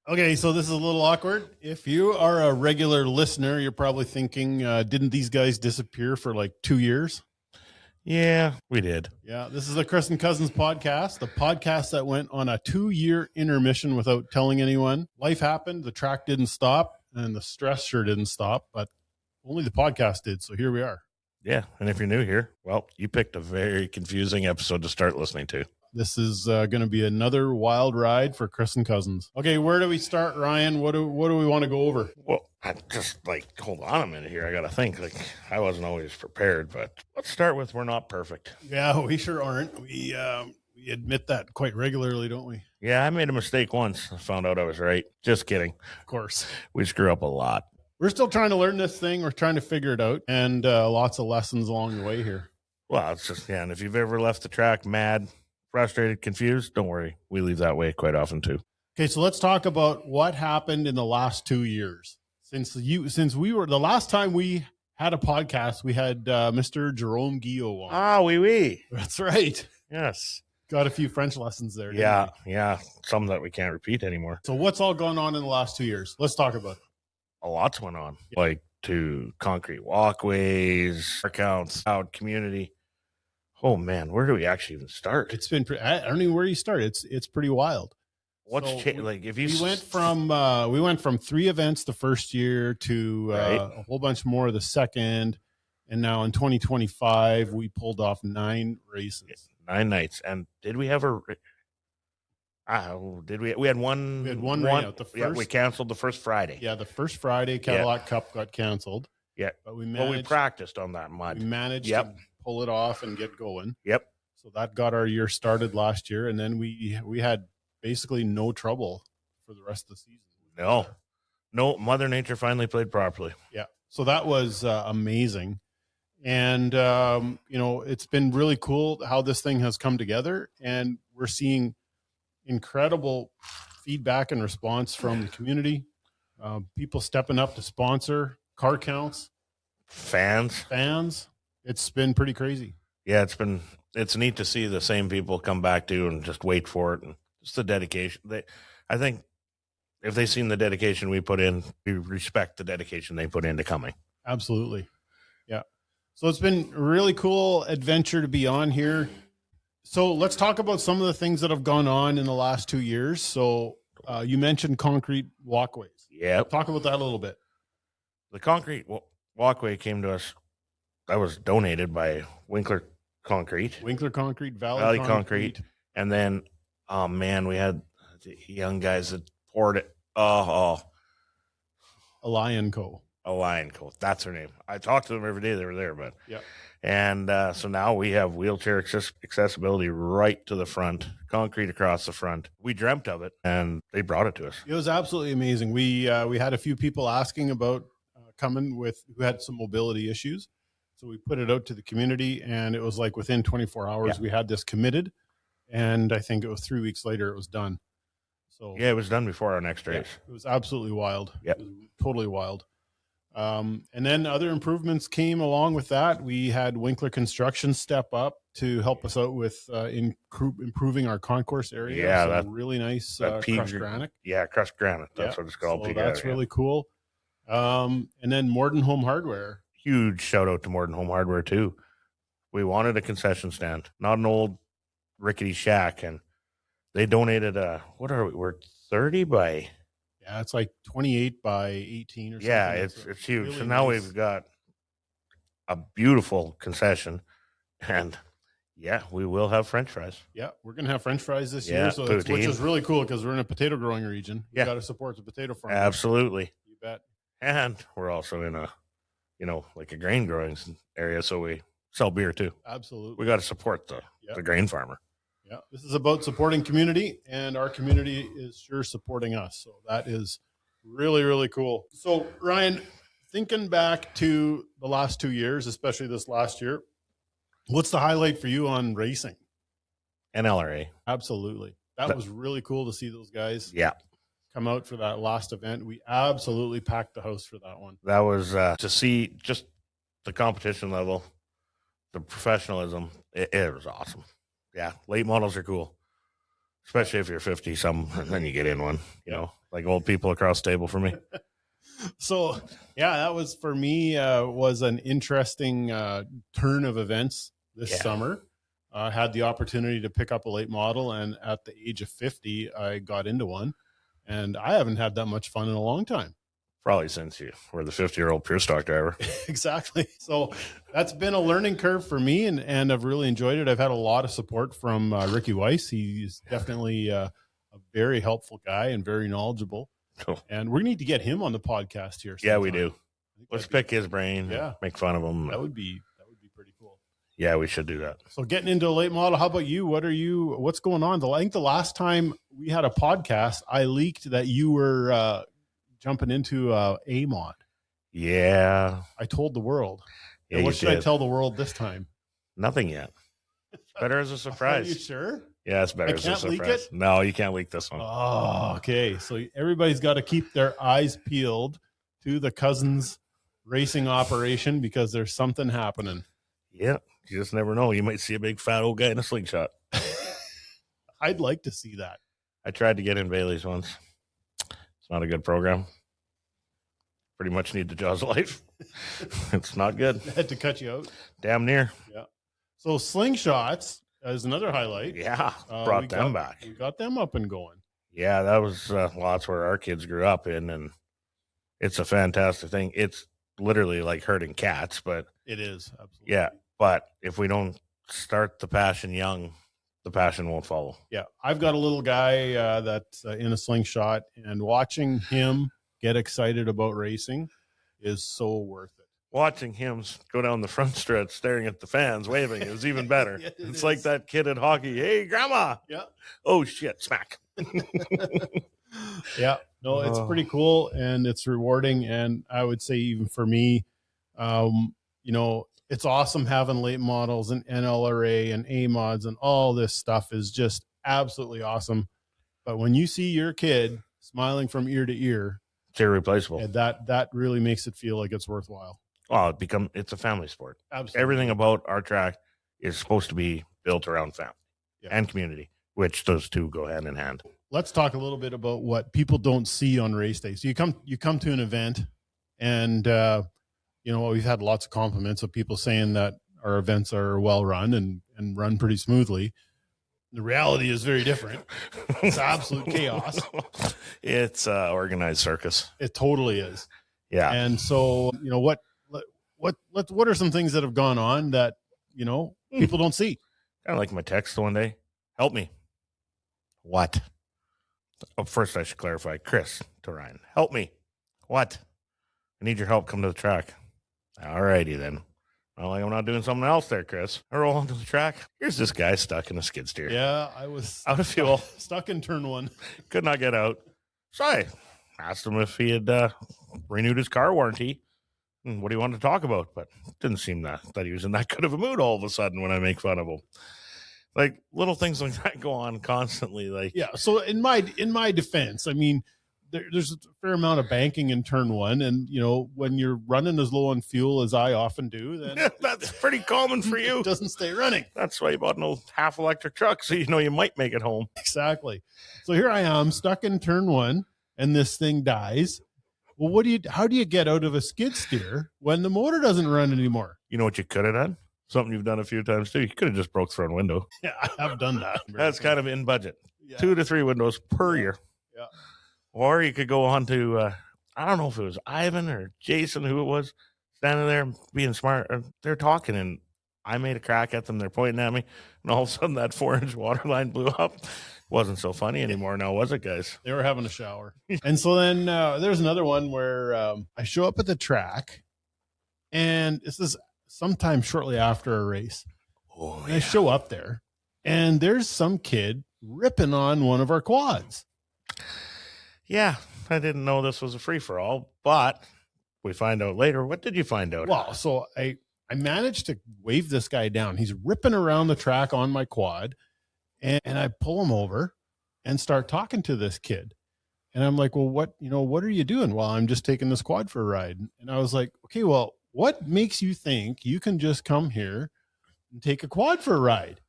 Okay, so this is a little awkward. If you are a regular listener, you're probably thinking, didn't these guys disappear for like 2 years? Yeah, we did. Yeah, this is the Chris and Cousins podcast, the podcast that went on a 2-year intermission without telling anyone. Life happened, the track didn't stop, and the stress sure didn't stop, but only the podcast did. So here we are. Yeah, and if you're new here, well, you picked a very confusing episode to start listening to. This is going to be another wild ride for Chris and Cousins. Okay, where do we start, Ryan? What do we want to go over? Well, I just hold on a minute here. I got to think. I wasn't always prepared, but let's start with we're not perfect. Yeah, we sure aren't. We admit that quite regularly, don't we? Yeah, I made a mistake once. I found out I was right. Just kidding. Of course. We screw up a lot. We're still trying to learn this thing. We're trying to figure it out, and lots of lessons along the way here. Well, it's just, and if you've ever left the track mad, frustrated, confused, don't worry. We leave that way quite often too. Okay, so let's talk about what happened in the last 2 years. Since we were the last time we had a podcast, we had Mr. Jerome Guillot on. Ah, oui. That's right. Yes. Got a few French lessons there. Yeah. Some that we can't repeat anymore. So what's all gone on in the last 2 years? Let's talk about it. A lot's went on, like to concrete walkways, accounts, out community. Oh man, where do we actually even start? It's been I don't know where you start. It's pretty wild. What's changed? Like if you we went from 3 events the first year to a whole bunch more the second, and now in 2025 we pulled off 9 races, 9 nights. And did we have a? Did we? We had one. We had one rain out. The first, yeah, we canceled the first Friday. Yeah, the first Friday Cadillac Cup got canceled. Yeah, but we practiced on that mud. We managed to pull it off and get going. Yep. So that got our year started last year, and then we had basically no trouble for the rest of the season. No, Mother Nature finally played properly. Yeah. So that was amazing. And, it's been really cool how this thing has come together, and we're seeing incredible feedback and response from the community. People stepping up to sponsor, car counts, fans. It's been pretty crazy. Yeah, it's neat to see the same people come back to and just wait for it, and just the dedication. I think if they've seen the dedication we put in, we respect the dedication they put into coming. Absolutely. Yeah. So it's been a really cool adventure to be on here. So let's talk about some of the things that have gone on in the last 2 years. So you mentioned concrete walkways. Yeah. Talk about that a little bit. The concrete walkway came to us. That was donated by Winkler Concrete, Valley Concrete. And then, oh man, we had the young guys that poured it. A Lion Co. That's her name. I talked to them every day they were there, but yeah. And so now we have wheelchair accessibility right to the front, concrete across the front. We dreamt of it, and they brought it to us. It was absolutely amazing. We had a few people asking about coming who had some mobility issues. So we put it out to the community, and it was like within 24 hours we had this committed, and I think it was 3 weeks later it was done. So yeah, it was done before our next race. It was absolutely wild. Yeah, totally wild. And then other improvements came along with that. We had Winkler Construction step up to help us out with improving our concourse area. Yeah, that's really nice crushed granite. Yeah, crushed granite. That's what it's called. So that's really cool. And then Morden Home Hardware. Huge shout out to Morden Home Hardware too. We wanted a concession stand, not an old rickety shack, and they donated we're 30 by. Yeah, it's like 28 by 18 or something. Yeah, it's huge. Really so now nice. We've got a beautiful concession, and yeah, we will have French fries. Yeah, we're going to have French fries this year, which is really cool because we're in a potato growing region. We got to support the potato farmers. Absolutely. You bet. And we're also in a, like a grain growing area, so we sell beer too. Absolutely. We got to support the grain farmer. Yeah, this is about supporting community, and our community is sure supporting us. So that is really, really cool. So Ryan, thinking back to the last 2 years, especially this last year, what's the highlight for you on racing? NLRA. Absolutely. That was really cool to see those guys come out for that last event. We absolutely packed the house for that one. That was to see just the competition level, the professionalism. It was awesome. Yeah, late models are cool. Especially if you're 50 some, and then you get in one, like old people across the table for me. So, yeah, that was for me, was an interesting turn of events this summer. I had the opportunity to pick up a late model, and at the age of 50, I got into one, and I haven't had that much fun in a long time. Probably since you were the 50-year-old pure stock driver. Exactly. So that's been a learning curve for me, and I've really enjoyed it. I've had a lot of support from Ricky Weiss. He's definitely a very helpful guy and very knowledgeable. Cool. And we need to get him on the podcast here sometime. Yeah, we do. Let's pick his brain. Yeah. Make fun of him. That would be pretty cool. Yeah, we should do that. So getting into a late model, how about you? What's going on? I think the last time we had a podcast, I leaked that you were jumping into a mod. Yeah. I told the world. Yeah, and what should I tell the world this time? Nothing yet. Better as a surprise. Are you sure? Yeah, it's better as a surprise. No, you can't leak this one. Oh, okay. So everybody's got to keep their eyes peeled to the Cousins racing operation because there's something happening. Yeah, you just never know. You might see a big fat old guy in a slingshot. I'd like to see that. I tried to get in Bailey's once. It's not a good program. Pretty much need the jaws of life. It's not good. I had to cut you out. Damn near. Yeah. So slingshots is another highlight. Yeah, brought them back. We got them up and going. Yeah, that was that's where our kids grew up in, and it's a fantastic thing. It's literally like herding cats, but it is absolutely. Yeah, but if we don't start the passion young, the passion won't follow. Yeah, I've got a little guy that's in a slingshot, and watching him get excited about racing is so worth it. Watching him go down the front stretch staring at the fans waving is even better. Yeah, it's like that kid at hockey. Hey, grandma. Yeah. Oh, shit. Smack. Yeah. No, it's pretty cool and it's rewarding. And I would say even for me, it's awesome having late models and NLRA and A mods and all this stuff is just absolutely awesome. But when you see your kid smiling from ear to ear, it's irreplaceable. That really makes it feel like it's worthwhile. Oh, it's a family sport. Absolutely. Everything about our track is supposed to be built around family and community, which those two go hand in hand. Let's talk a little bit about what people don't see on race day. So you come to an event and, we've had lots of compliments of people saying that our events are well run and run pretty smoothly. The reality is very different. It's absolute chaos. It's organized circus. It totally is. Yeah. And so, what are some things that have gone on that, people don't see? Kind of like my text one day. Help me. What? Oh, first I should clarify. Chris to Ryan. Help me. What? I need your help. Come to the track. All righty then. Well, I'm not doing something else there, Chris. I roll onto the track. Here's this guy stuck in a skid steer. Yeah, I was out of fuel. Stuck in turn one. Could not get out. So I asked him if he had renewed his car warranty and what he wanted to talk about. But it didn't seem that he was in that good of a mood all of a sudden when I make fun of him. Like little things like that go on constantly. Like, yeah. So in my defense, I mean, there's a fair amount of banking in turn one. And, when you're running as low on fuel as I often do, then that's pretty common for you. It doesn't stay running. That's why you bought an old half electric truck. So, you might make it home. Exactly. So here I am stuck in turn one and this thing dies. Well, how do you get out of a skid steer when the motor doesn't run anymore? You know what you could have done? Something you've done a few times too. You could have just broke the front window. Yeah, I have done that. That's kind of in budget. Yeah. 2 to 3 windows per year. Yeah. Or you could go on to, I don't know if it was Ivan or Jason, who it was, standing there being smart. They're talking, and I made a crack at them. They're pointing at me, and all of a sudden that 4-inch water line blew up. Wasn't so funny anymore now, was it, guys? They were having a shower. And so then there's another one where I show up at the track, and this is sometime shortly after a race. Oh, and I show up there, and there's some kid ripping on one of our quads. Yeah, I didn't know this was a free-for-all, but we find out later. What did you find out? Well, so I managed to wave this guy down. He's ripping around the track on my quad, and I pull him over and start talking to this kid. And I'm like, well, what are you doing? Well, I'm just taking this quad for a ride. And I was like, okay, well, what makes you think you can just come here and take a quad for a ride?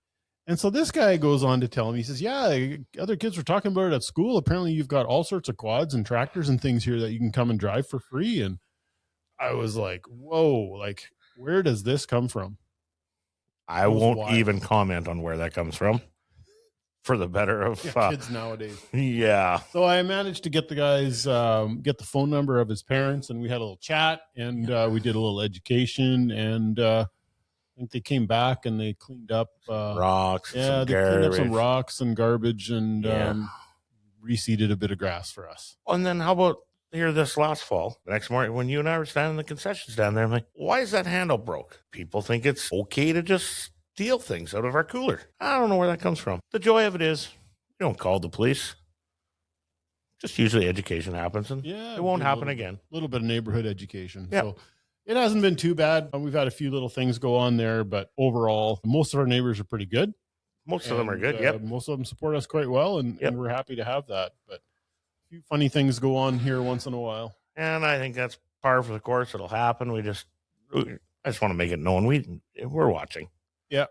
And so this guy goes on to tell me, he says, yeah, other kids were talking about it at school. Apparently you've got all sorts of quads and tractors and things here that you can come and drive for free. And I was like, whoa, like, where does this come from? I won't even comment on where that comes from for the better of kids nowadays. Yeah. So I managed to get the guys, get the phone number of his parents, and we had a little chat, and we did a little education, and I think they came back and they cleaned up rocks. Yeah, they cleaned up some rocks and garbage and reseeded a bit of grass for us. And then how about here this last fall, the next morning when you and I were standing in the concession stand there, I'm like, why is that handle broke? People think it's okay to just steal things out of our cooler. I don't know where that comes from. The joy of it is we don't call the police. Just usually education happens, and it won't happen again. A little bit of neighborhood education. Yeah. So it hasn't been too bad. We've had a few little things go on there, but overall, most of our neighbors are pretty good. Most of them are good, yep. Most of them support us quite well, and we're happy to have that. But a few funny things go on here once in a while. And I think that's par for the course. It'll happen. I just want to make it known we're watching. Yeah.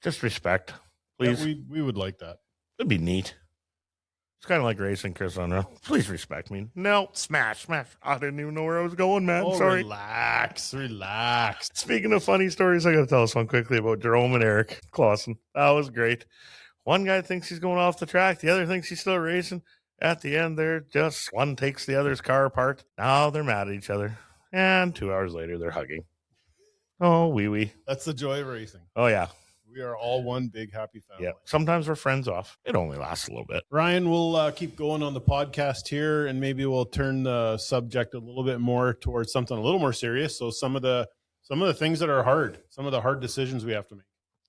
Just respect, please. Yeah, we would like that. It'd be neat. It's kind of like racing, Chris Unruh. Please respect me. No, smash. I didn't even know where I was going, man. Sorry. Relax. Speaking of funny stories, I got to tell us one quickly about Jerome and Eric Clausen. That was great. One guy thinks he's going off the track. The other thinks he's still racing. At the end, one takes the other's car apart. Now they're mad at each other. And 2 hours later, they're hugging. Oh, wee. That's the joy of racing. Oh, yeah. We are all one big happy family. Yeah. Sometimes we're friends off. It only lasts a little bit. Ryan, we'll keep going on the podcast here, and maybe we'll turn the subject a little bit more towards something a little more serious. So some of the things that are hard, some of the hard decisions we have to make.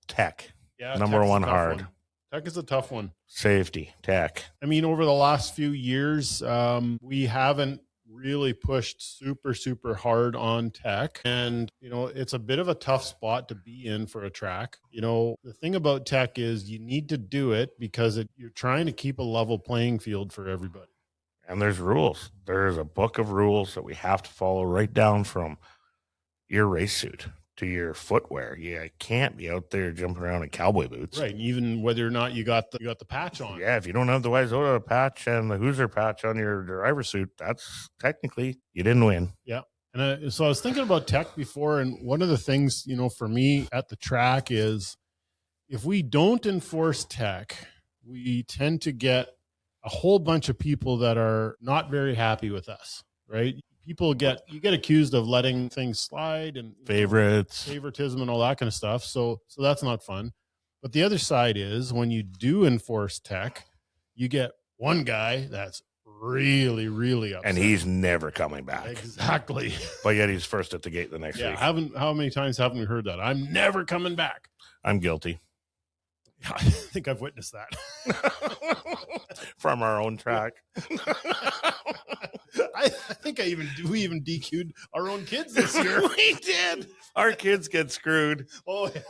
Tech. Yeah. Number one hard. Tech is a tough one. Safety. Tech. I mean, over the last few years, we haven't really pushed super hard on tech, and it's a bit of a tough spot to be in for a track. The thing about tech is you need to do it because you're trying to keep a level playing field for everybody, and there's rules. There's a book of rules that we have to follow, right down from your race suit to your footwear. You can't be out there jumping around in cowboy boots. Right. Even whether or not you got the patch on. Yeah, if you don't have the Wayzata patch and the Hoosier patch on your driver suit, that's technically you didn't win. Yeah. And so I was thinking about tech before, and one of the things, for me at the track is if we don't enforce tech, we tend to get a whole bunch of people that are not very happy with us, right? You get accused of letting things slide and favoritism and all that kind of stuff. So that's not fun. But the other side is when you do enforce tech, you get one guy that's really, really upset. And he's never coming back. Exactly. But yet he's first at the gate the next week. How many times haven't we heard that? I'm never coming back. I'm guilty. I think I've witnessed that. From our own track. I think we even DQ'd our own kids this year. We did. Our kids get screwed. Oh, yeah.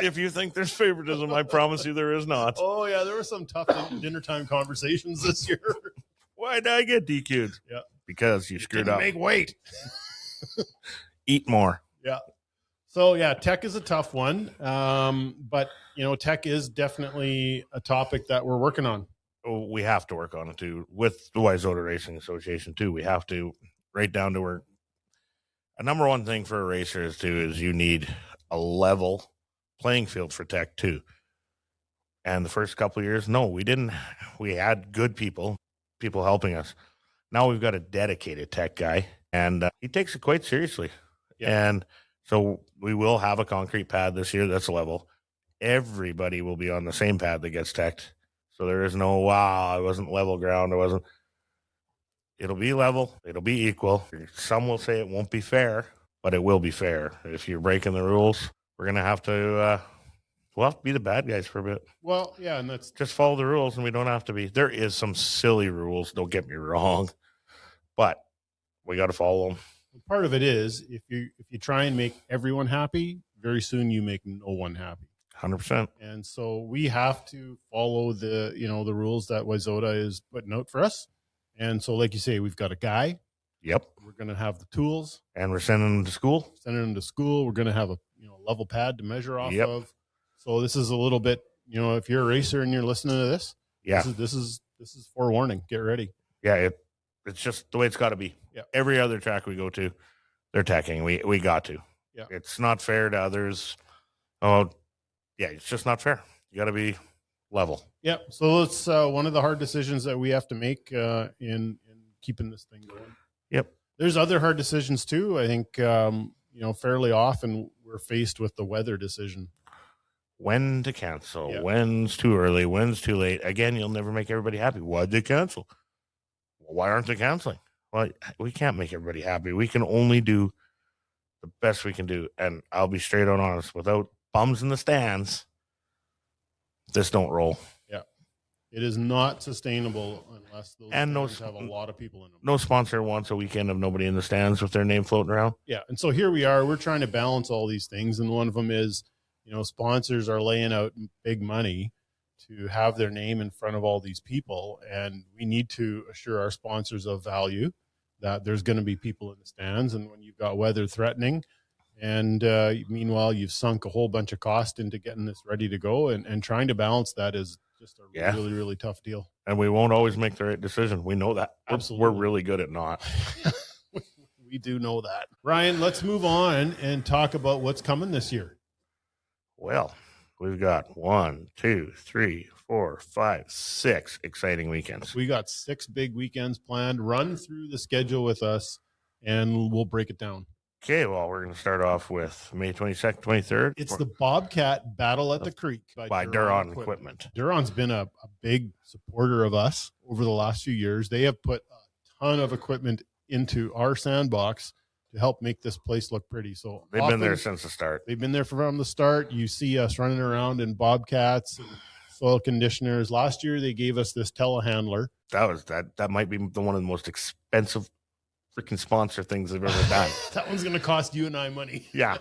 If you think there's favoritism, I promise you there is not. Oh, yeah. There were some tough dinner time conversations this year. Why did I get DQ'd? Yeah. Because you screwed up. Make weight. Eat more. Yeah. So, yeah, tech is a tough one. But, tech is definitely a topic that we're working on. We have to work on it, too. With the Wayzata Racing Association, too. We have to, right down to where a number one thing for a racer is you need a level playing field for tech, too. And the first couple of years, no, we didn't. We had good people helping us. Now we've got a dedicated tech guy, and he takes it quite seriously. Yeah. And so we will have a concrete pad this year that's level. Everybody will be on the same pad that gets teched. So there is no, I wasn't level ground. It'll be level. It'll be equal. Some will say it won't be fair, but it will be fair. If you're breaking the rules, we're going to have to, we'll have to be the bad guys for a bit. Well, yeah, and that's just follow the rules, and we don't have to be. There is some silly rules. Don't get me wrong, but we got to follow them. Part of it is if you try and make everyone happy, very soon you make no one happy. 100%. And so we have to follow the rules that Wayzata is putting out for us. And so, like you say, we've got a guy. Yep. We're going to have the tools. And we're sending them to school. We're going to have a level pad to measure off of. So this is a little bit, if you're a racer and you're listening to this, yeah, this is forewarning. Get ready. Yeah, it's just the way it's got to be. Yeah. Every other track we go to, they're tacking. We got to. Yeah. It's not fair to others. Oh, yeah, it's just not fair. You got to be level. Yeah. So it's one of the hard decisions that we have to make in keeping this thing going. Yep. There's other hard decisions too. I think fairly often we're faced with the weather decision. When to cancel, when's too early, when's too late. Again, you'll never make everybody happy. Why'd they cancel? Well, why aren't they canceling? Well, we can't make everybody happy. We can only do the best we can do. And I'll be straight on honest, without bums in the stands, this don't roll. Yeah. It is not sustainable unless those stands have a lot of people in them. No sponsor wants a weekend of nobody in the stands with their name floating around. Yeah. And so here we are. We're trying to balance all these things. And one of them is, sponsors are laying out big money to have their name in front of all these people. And we need to assure our sponsors of value, that there's going to be people in the stands. And when you've got weather threatening and meanwhile, you've sunk a whole bunch of cost into getting this ready to go, and trying to balance that is just a really, really tough deal. And we won't always make the right decision. We know that. Absolutely. We're really good at not. We do know that. Ryan, let's move on and talk about what's coming this year. Well, we've got 1, 2, 3, 4, 5, 6 exciting weekends. We got 6 big weekends planned. Run through the schedule with us, and we'll break it down. Okay, well, we're going to start off with May 22nd, 23rd. It's the Bobcat Battle at the Creek by Duron Equipment. Duron's been a big supporter of us over the last few years. They have put a ton of equipment into our sandbox to help make this place look pretty. So they've been there since the start. They've been there from the start. You see us running around in Bobcats and soil conditioners. Last year, they gave us this telehandler. That might be one of the most expensive freaking sponsor things they've ever done. That one's going to cost you and I money. Yeah.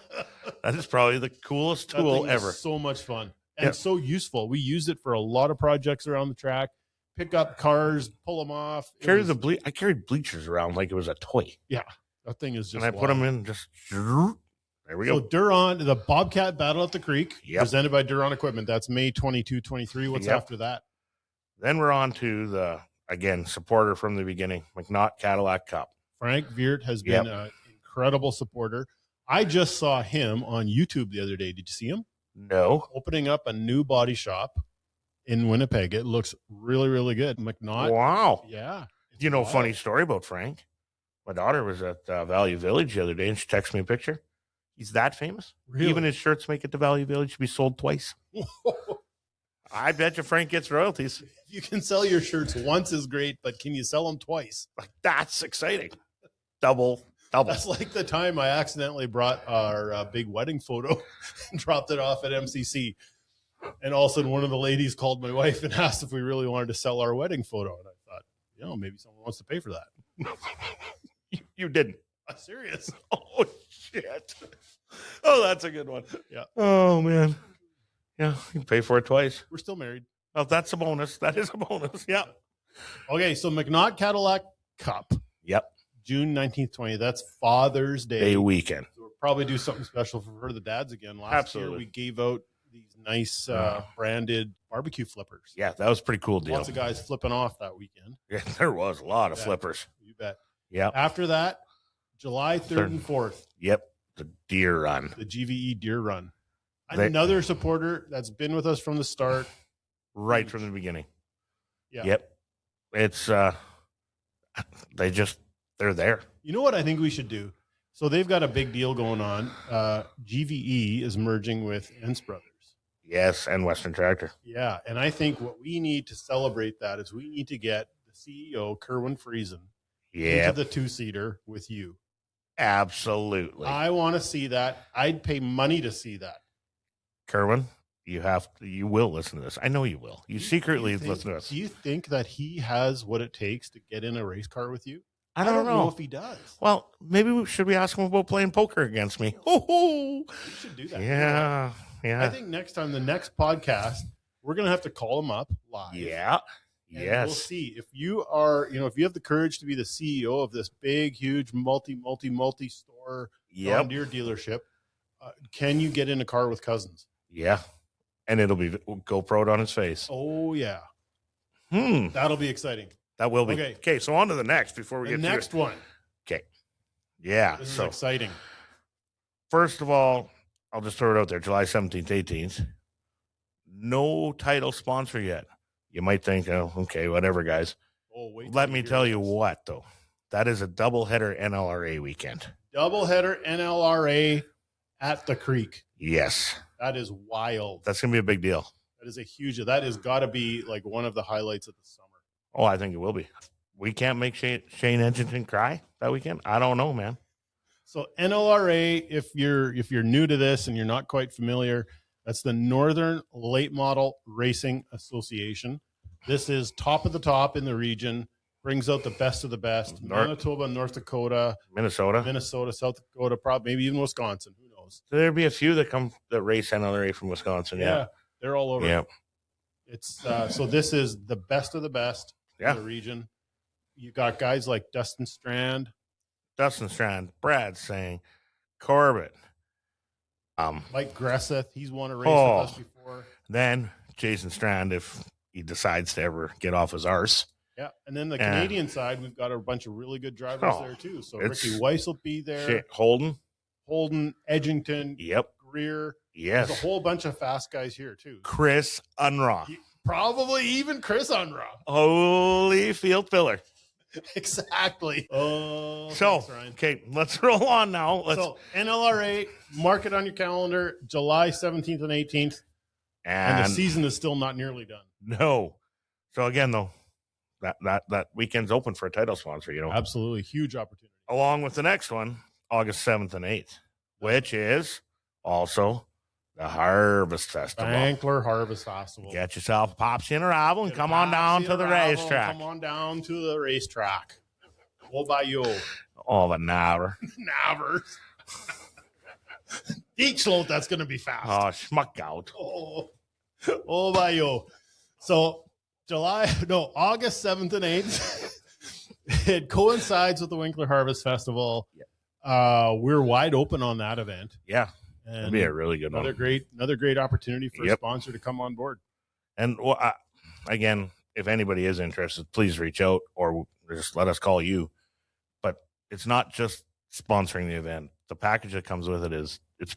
That is probably the coolest tool ever. So much fun and so useful. We used it for a lot of projects around the track. Pick up cars, pull them off. I carried bleachers around like it was a toy. Yeah. That thing is just And I put them in there we go. So Duron, the Bobcat Battle at the Creek, presented by Duron Equipment. That's May 22, 23. What's after that? Then we're on to the, again, supporter from the beginning, McNaught Cadillac Cup. Frank Veert has been an incredible supporter. I just saw him on YouTube the other day. Did you see him? No. Opening up a new body shop in Winnipeg. It looks really, really good. McNaught. Wow. Yeah. Funny story about Frank. My daughter was at Value Village the other day, and she texted me a picture. He's that famous. Really? Even his shirts make it to Value Village to be sold twice. I bet you Frank gets royalties. You can sell your shirts once is great, but can you sell them twice? Like, that's exciting. Double. That's like the time I accidentally brought our big wedding photo and dropped it off at MCC. And all of a sudden, one of the ladies called my wife and asked if we really wanted to sell our wedding photo. And I thought, maybe someone wants to pay for that. You didn't. I'm serious. Oh, shit. Oh, that's a good one. Yeah. Oh, man. Yeah, you can pay for it twice. We're still married. Oh, that's a bonus. That is a bonus. Yeah. Okay, so McNaught Cadillac Cup. Yep. June 19th, 20th. That's Father's Day weekend. So we'll probably do something special for the dads again. Last year, we gave out these nice branded barbecue flippers. Yeah, that was a pretty cool deal. Lots of guys flipping off that weekend. Yeah, there was a lot of flippers. You bet. Yeah. After that, July 3rd and 4th. Yep. The deer run. The GVE deer run. Another supporter that's been with us from the start. Right from the beginning. Yeah. Yep. It's they're there. You know what I think we should do? So they've got a big deal going on. GVE is merging with Ents Brothers. Yes, and Western Tractor. Yeah, and I think what we need to celebrate that is we need to get the CEO, Kerwin Friesen, into the two-seater with you. Absolutely. I want to see that. I'd pay money to see that. Kerwin, you will listen to this. I know you will. You secretly listen to us. Do you think that he has what it takes to get in a race car with you? I don't know if he does. Well, maybe should we ask him about playing poker against me? We should do that. Yeah. Yeah. I think next time, the next podcast, we're going to have to call him up live. Yeah. Yes. We'll see if you are, if you have the courage to be the CEO of this big, huge, multi-store John Deere dealership, can you get in a car with Cousins? Yeah. and it'll be GoPro'd on his face. Oh, yeah. That'll be exciting. That will be. Okay, so on to the next before we get to the next one. Okay. Yeah. This is exciting. First of all, I'll just throw it out there, July 17th, 18th. No title sponsor yet. You might think, oh, okay, whatever, guys. Oh, wait. Let me tell you what, though. That is a doubleheader NLRA weekend. Doubleheader NLRA at the Creek. Yes. That is wild. That's going to be a big deal. That is that has got to be like one of the highlights of the summer. Oh, I think it will be. We can't make Shane Edgerton cry that weekend. I don't know, man. So NLRA, if you're new to this and you're not quite familiar, that's the Northern Late Model Racing Association. This is top of the top in the region, brings out the best of the best. Manitoba, North Dakota, Minnesota, South Dakota, probably maybe even Wisconsin. Who knows? There'd be a few that race NLRA from Wisconsin. Yeah. They're all over. Yeah. It's so this is the best of the best in the region. You got guys like Dustin Strand, Brad Sang, Corbett, Mike Gresseth. He's won a race with us before. Then Jason Strand, if he decides to ever get off his arse. Yeah, and then the Canadian side, we've got a bunch of really good drivers there too. So Ricky Weiss will be there. Holden, Edgington. Yep. Greer. Yes. There's a whole bunch of fast guys here too. Chris Unraw. Probably even Chris Unraw. Holy field filler. Exactly. Oh, so thanks, Ryan. Okay, let's roll on now. So NLRA, mark it on your calendar, July 17th and 18th. And the season is still not nearly done. No. So again, though, that weekend's open for a title sponsor, you know. Absolutely. Huge opportunity. Along with the next one, August 7th and 8th, which is also the Harvest Festival. Bankler Harvest Festival. Get yourself a Popsy and a Rival and come on down to the racetrack. Come on down to the racetrack. We'll buy you. Oh, the Naver. Navers. Each load, that's going to be fast. Oh, schmuck out. Oh, by you. So August 7th and 8th. It coincides with the Winkler Harvest Festival. Yeah. We're wide open on that event. Yeah. And it'll be a really good one. Another great opportunity for a sponsor to come on board. And again, if anybody is interested, please reach out or just let us call you. But it's not just sponsoring the event. The package that comes with it it's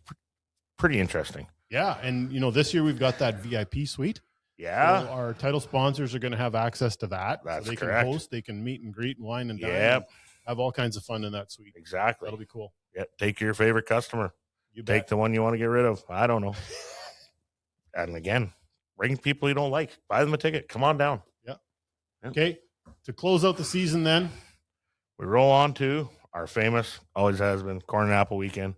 pretty interesting. Yeah, and this year we've got that VIP suite. Yeah, so our title sponsors are going to have access to that. That's so they correct. Can host, they can meet and greet, and wine and dine. Yep. Have all kinds of fun in that suite. Exactly. That'll be cool. Yeah, take your favorite customer. You take the one you want to get rid of. I don't know. And again, bring people you don't like. Buy them a ticket. Come on down. Yeah. Okay. To close out the season, then we roll on to our famous, always has been, Corn and Apple Weekend.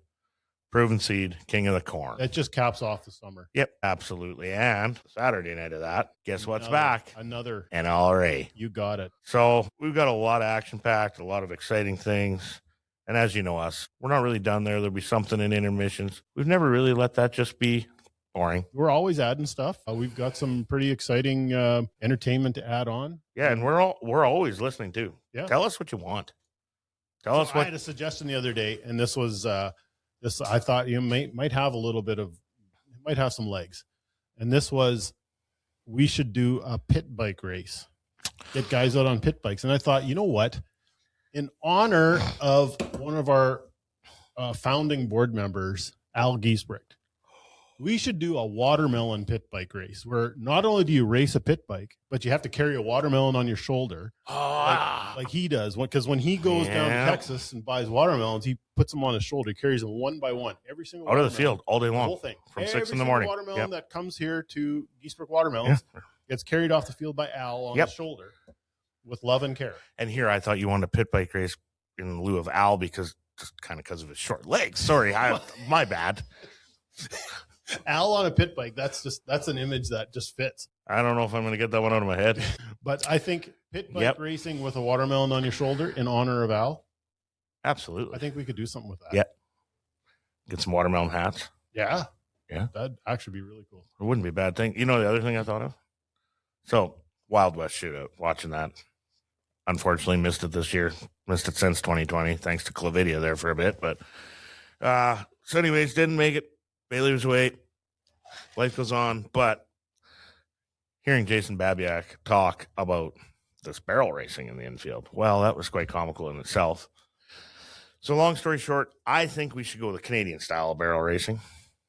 Proven Seed, King of the Corn. That just caps off the summer. Yep, absolutely. And Saturday night of that, guess what's back? Another NLRA. You got it. So we've got a lot of action-packed, a lot of exciting things. And as you know us, we're not really done there. There'll be something in intermissions. We've never really let that just be boring. We're always adding stuff. We've got some pretty exciting entertainment to add on. Yeah, and we're always listening too. Yeah. Tell us what you want. Tell us what. I had a suggestion the other day, and this was this. I thought you might have a little bit of, might have some legs, and this was, we should do a pit bike race. Get guys out on pit bikes, and I thought, you know what? In honor of one of our founding board members, Al Giesbrecht, we should do a watermelon pit bike race where not only do you race a pit bike, but you have to carry a watermelon on your shoulder like he does. Because when he goes down to Texas and buys watermelons, he puts them on his shoulder, carries them one by one, every single out of the field all day long, the whole thing from 6 in the morning. Watermelon that comes here to Giesbrecht Watermelons gets carried off the field by Al on his shoulder with love and care. And here I thought you wanted a pit bike race in lieu of Al because of his short legs. Sorry, my bad. Al on a pit bike, that's an image that just fits. I don't know if I'm going to get that one out of my head. But I think pit bike racing with a watermelon on your shoulder in honor of Al. Absolutely. I think we could do something with that. Yeah. Get some watermelon hats. Yeah. Yeah. That'd actually be really cool. It wouldn't be a bad thing. You know the other thing I thought of? So, Wild West Shootout, watching that. Unfortunately, missed it this year. Missed it since 2020, thanks to chlamydia there for a bit. But so anyways, didn't make it. Bailey was away. life goes on. But hearing Jason Babiak talk about this barrel racing in the infield, well, that was quite comical in itself. So long story short, I think we should go the Canadian style of barrel racing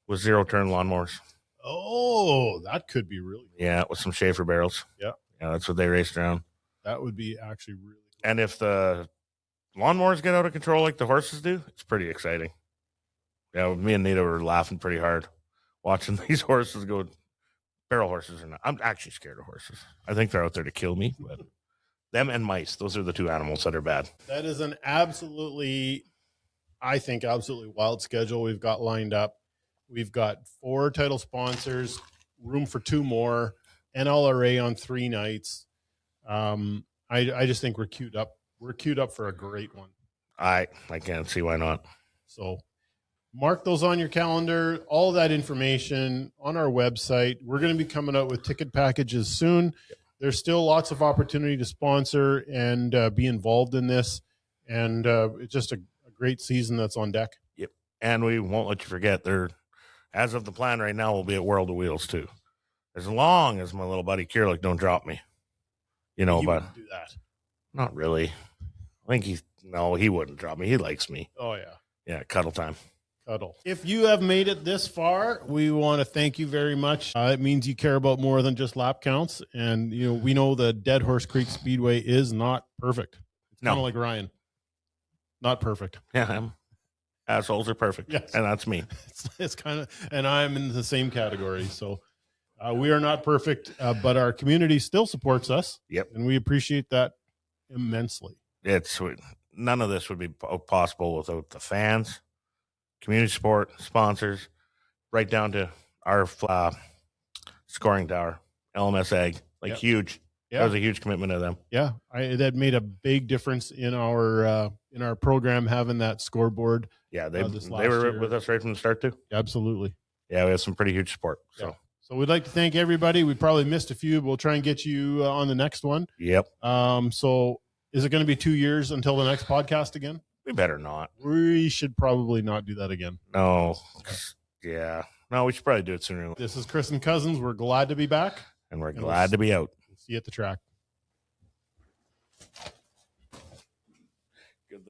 with 0-turn lawnmowers. Oh, that could be really cool. Yeah, with some Schaefer barrels. Yeah, that's what they raced around. That would be actually really cool. And if the lawnmowers get out of control like the horses do, it's pretty exciting. Yeah, me and Nita were laughing pretty hard watching these horses go. Barrel horses are not. I'm actually scared of horses. I think they're out there to kill me, but them and mice, those are the two animals that are bad. That is an absolutely wild schedule we've got lined up. We've got 4 title sponsors, room for 2 more, NLRA on 3 nights. I just think we're queued up. We're queued up for a great one. I can't see why not. So mark those on your calendar. All that information on our website. We're going to be coming out with ticket packages soon. Yep. There's still lots of opportunity to sponsor and be involved in this. And it's just a great season that's on deck. Yep. And we won't let you forget, as of the plan right now, we'll be at World of Wheels too. As long as my little buddy Kierlich don't drop me. But do that. Not really. I think he wouldn't drop me. He likes me. Oh, yeah. Yeah, cuddle time. Cuddle. If you have made it this far, we want to thank you very much. It means you care about more than just lap counts. And, we know the Dead Horse Creek Speedway is not perfect. It's kind of like Ryan. Not perfect. Yeah, assholes are perfect. Yes. And that's me. It's kind of, and I'm in the same category. So we are not perfect, but our community still supports us. Yep. And we appreciate that immensely. None of this would be possible without the fans, community support, sponsors, right down to our scoring tower, LMS Ag, huge. Yeah. That was a huge commitment to them. Yeah, that made a big difference in our program, having that scoreboard. Yeah, they were with us right from the start too. Absolutely. Yeah, we have some pretty huge support. So we'd like to thank everybody. We probably missed a few, but we'll try and get you on the next one. Yep. So is it going to be 2 years until the next podcast again? We better not. We should probably not do that again. No. Yeah. No, we should probably do it sooner. This is Chris and Cousins. We're glad to be back. And we're glad to be out. See you at the track.